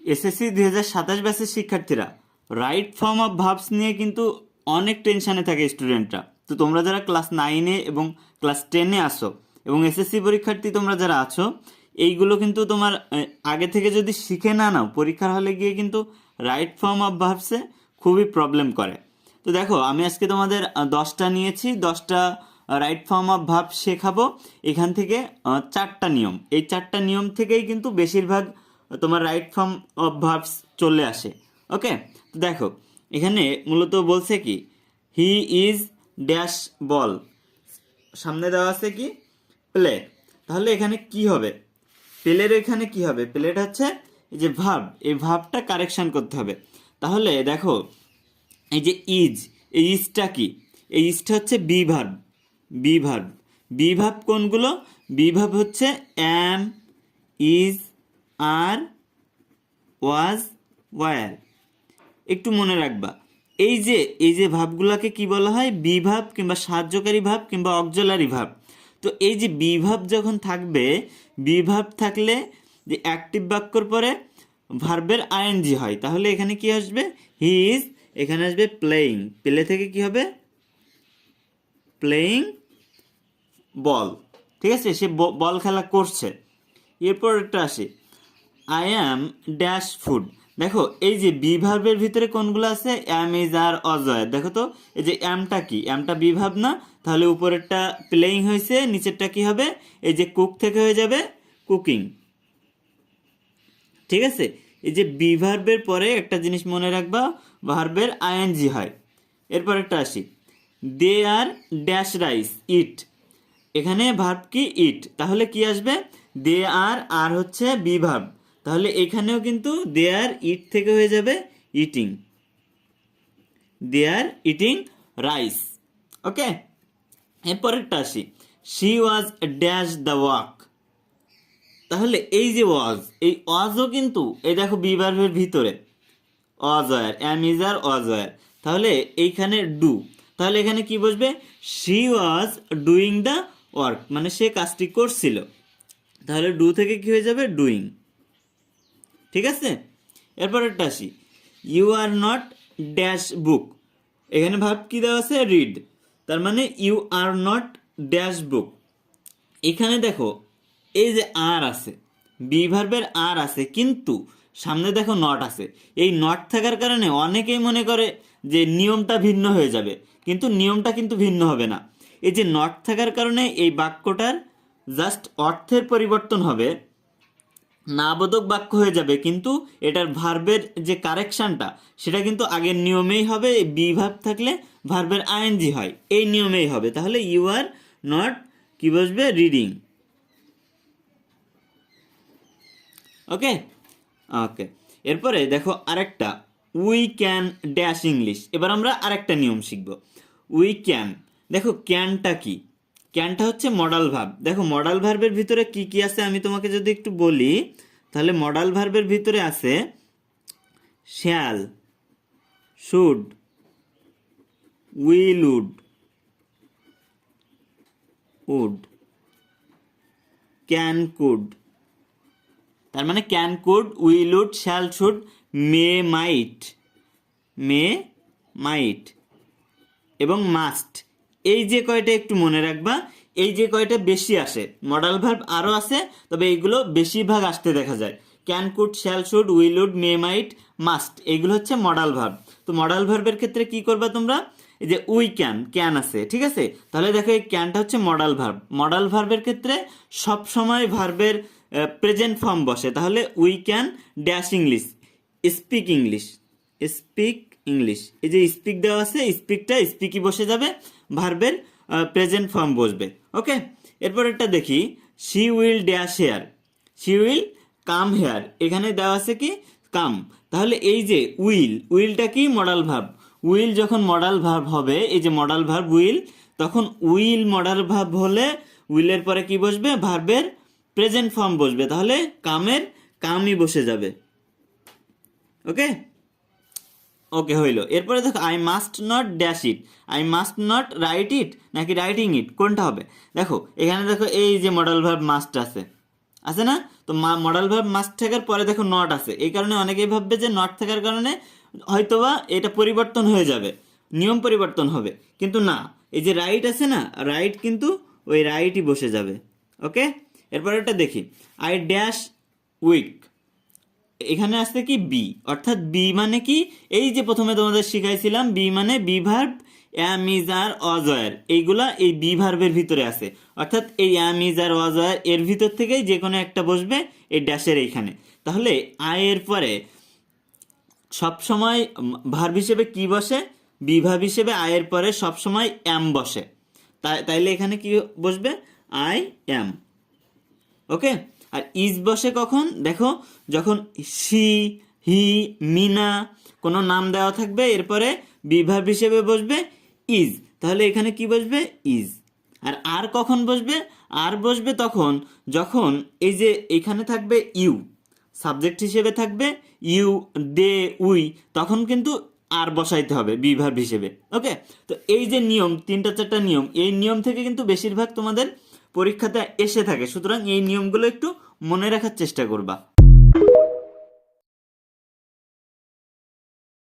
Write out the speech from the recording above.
SSC 2027 ব্যাচের শিক্ষার্থীরা right form of verbs নিয়ে কিন্তু অনেক টেনশনে থাকে স্টুডেন্টরা। তো তোমরা যারা ক্লাস 9-এ এবং ক্লাস 10-এ আসো এবং এসএসসি পরীক্ষার্থী তোমরা যারা আছো, এইগুলো কিন্তু তোমার আগে থেকে যদি শিখে না নাও, পরীক্ষার হলে গিয়ে কিন্তু রাইট ফর্ম অফ ভার্বসে খুবই প্রবলেম করে। তো দেখো, আমি আজকে তোমাদের 10টা নিয়েছি, 10টা রাইট ফর্ম অফ ভার্ব শেখাবো। এখান থেকে 4টা নিয়ম, এই 4টা নিয়ম থেকেই কিন্তু বেশিরভাগ তোমার রাইট ফর্ম অফ ভার্বস চলে আসে। ওকে, তো দেখো এখানে মূলত বলছে কি, হি ইজ ড্যাশ বল, সামনে দেওয়া আছে কি প্লে। তাহলে এখানে কি হবে, প্লের এখানে কি হবে, প্লেটা হচ্ছে এই যে ভার্ব, এই ভার্বটা কারেকশন করতে হবে। তাহলে দেখো এই যে ইজ, এই ইজটা কি, এই ইজটা হচ্ছে be verb. Be verb, be verb কোনগুলো, বি ভার্ব হচ্ছে অ্যাম, ইজ, আর, ওয়াজ, ওয়ার। একটু মনে রাখবা, এই যে ভার্বগুলোকে কি বলা হয়, বি ভার্ব কিংবা সাহায্যকারী ভার্ব কিংবা অক্সিলারি ভার্ব। তো এই যে বি ভার্ব যখন থাকবে, বি ভার্ব থাকলে যে অ্যাক্টিভ বাক্যর পরে ভার্বের আইএনজি হয়, তাহলে এখানে কি আসবে, হি ইজ, এখানে আসবে প্লেয়িং, প্লে থেকে কি হবে, প্লেয়িং বল। ঠিক আছে, সে বল খেলা করছে। এরপর একটা আসে, আই অ্যাম ড্যাশ ফুড। দেখো এই যে বি ভার্বের ভিতরে কোনগুলো আছে, অ্যাম, ইজ, আর, অজয়। দেখো তো এই যে অ্যামটা কি, অ্যামটা বি ভার্ব না, তাহলে উপরেরটা প্লেইং হয়েছে, নিচেরটা কি হবে, এই যে কুক থেকে হয়ে যাবে কুকিং। ঠিক আছে, এই যে বি ভার্বের পরে একটা জিনিস মনে রাখবা, ভার্বের আইএনজি হয়। এরপর একটা আসি, দে আর ড্যাশ রাইস ইট। এখানে ভার্ব কি ইট, তাহলে কি আসবে, দে আর হচ্ছে বি ভার্ব, তাহলে এখানেও কিন্তু দে আর ইট থেকে হয়ে যাবে eating, they are eating rice. Okay, এরপরেরটা আসি, she was dash the walk. তাহলে এই যে ওয়াজ, এই ওয়াজও কিন্তু এই দেখো বি ভার্বের ভিতরে অজয়ার, অ্যাম, ইজ, আর, অজয়ার। তাহলে এইখানে ডু, তাহলে এখানে কি বসবে, she was doing the work, মানে সে কাজটি করছিল, তাহলে ডু থেকে কি হয়ে যাবে, ডুইং। ঠিক আছে, এরপর একটা আসি, you are not dash book. এখানে ভাব কি দেওয়া আছে, রিড, তার মানে you are not dash book. এখানে দেখো এই যে আর আছে, বি ভার্বের আর আছে, কিন্তু সামনে দেখো নট আছে। এই নট থাকার কারণে অনেকেই মনে করে যে নিয়মটা ভিন্ন হয়ে যাবে, কিন্তু নিয়মটা কিন্তু ভিন্ন হবে না। এই যে নট থাকার কারণে এই বাক্যটার জাস্ট অর্থের পরিবর্তন হবে, নাবোধক বাক্য হয়ে যাবে, কিন্তু এটার ভার্বের যে কারেকশনটা সেটা কিন্তু আগের নিয়মেই হবে। বি ভার্ব থাকলে ভার্বের আইএনজি হয়, এই নিয়মেই হবে। তাহলে ইউ আর নট কি বসবে, রিডিং। ওকে ওকে, এরপরে দেখো আরেকটা, উই ক্যান ড্যাশ ইংলিশ। এবার আমরা আরেকটা নিয়ম শিখব, উই ক্যান। দেখো ক্যানটা কি, ক্যানটা হচ্ছে মডাল ভার্ব। দেখো মডাল ভার্বের ভিতরে কি কি আছে আমি তোমাকে যদি একটু বলি, তাহলে মডাল ভার্বের ভিতরে আছে shall, should, will, would, can, could. তার মানে can, could, will, would, shall, should, may, might, may, might এবং মাস্ট। এই যে কয়টা একটু মনে রাখবা, এই যে কয়টা বেশি আসে, মডাল ভার্ব আরও আছে, তবে এইগুলো বেশিরভাগ আসতে দেখা যায়। Can, could, shall, should, will, would, may, might, must, এইগুলো হচ্ছে মডাল ভার্ব। তো মডাল ভার্বের ক্ষেত্রে কি করবা তোমরা, এই যে উই ক্যান, ক্যান আছে, ঠিক আছে, তাহলে দেখো এই ক্যানটা হচ্ছে মডাল ভার্ব। মডাল ভার্বের ক্ষেত্রে সব সময় ভার্বের প্রেজেন্ট ফর্ম বসে, তাহলে we can dash English, speak English, speak English. এই যে স্পিক দেওয়া আছে, স্পিকটা স্পিকই বসে যাবে, ভার্বের প্রেজেন্ট ফর্ম বসবে। ওকে, এরপর একটা দেখি, she will dash here, she will come here. এখানে দেওয়া আছে কি, কাম, তাহলে এই যে উইল, উইলটা কি মডাল ভার্ব। উইল যখন মডাল ভার্ব হবে, এই যে মডাল ভার্ব উইল, তখন উইল মডাল ভার্ব হলে উইলের পরে কি বসবে, ভার্বের প্রেজেন্ট ফর্ম বসবে, তাহলে কামের কামই বসে যাবে। ওকে ওকে, হইল। এরপরে দেখো, I must not dash it, I must not write it নাকি রাইটিং ইট, কোনটা হবে। দেখো এখানে দেখো এই যে মডাল ভার্ব মাস্ট আছে, আছে না, তো মডাল ভার্ব মাস্ট থাকার পরে দেখো নট আছে, এই কারণে অনেকেই ভাববে যে নট থাকার কারণে হয়তোবা এটা পরিবর্তন হয়ে যাবে, নিয়ম পরিবর্তন হবে, কিন্তু না, এই যে রাইট আছে না, রাইট কিন্তু ওই রাইটই বসে যাবে। ওকে, এরপর এটা দেখি, আই ড্যাশ উইক, এখানে আসছে কি বি, অর্থাৎ বি মানে কি, এই যে প্রথমে তোমাদের শিখাইছিলাম বি মানে be verb am is are was were, এইগুলা এই বি ভার্বের ভিতরে আছে, অর্থাৎ এই অ্যাম ইজ আর ওয়াজ ওয়্যার এর ভিতর থেকেই যে কোনো একটা বসবে এই ড্যাশের এইখানে। তাহলে আই এর পরে সবসময় ভার্ব হিসেবে কি বসে, বি ভার্ব হিসেবে আই এর পরে সবসময় অ্যাম বসে, তাইলে এখানে কি বসবে, I am. Okay, R is বসে কখন, দেখো যখন সি, হি, মিনা কোনো নাম দেওয়া থাকবে এরপরে বি ভার্ব হিসেবে বসবে ইজ, তাহলে এখানে কি বসবে, ইজ। আর কখন বসবে, আর বসবে তখন যখন এই যে এখানে থাকবে ইউ, সাবজেক্ট হিসেবে থাকবে ইউ, দে, উই, তখন কিন্তু আর বসাইতে হবে বি ভার্ব হিসেবে। ওকে, তো এই যে নিয়ম, 3-4টা নিয়ম, এই নিয়ম থেকে কিন্তু বেশিরভাগ তোমাদের পরীক্ষাতে এসে থাকে, সুতরাং এই নিয়মগুলো একটু মনে রাখার চেষ্টা করবা।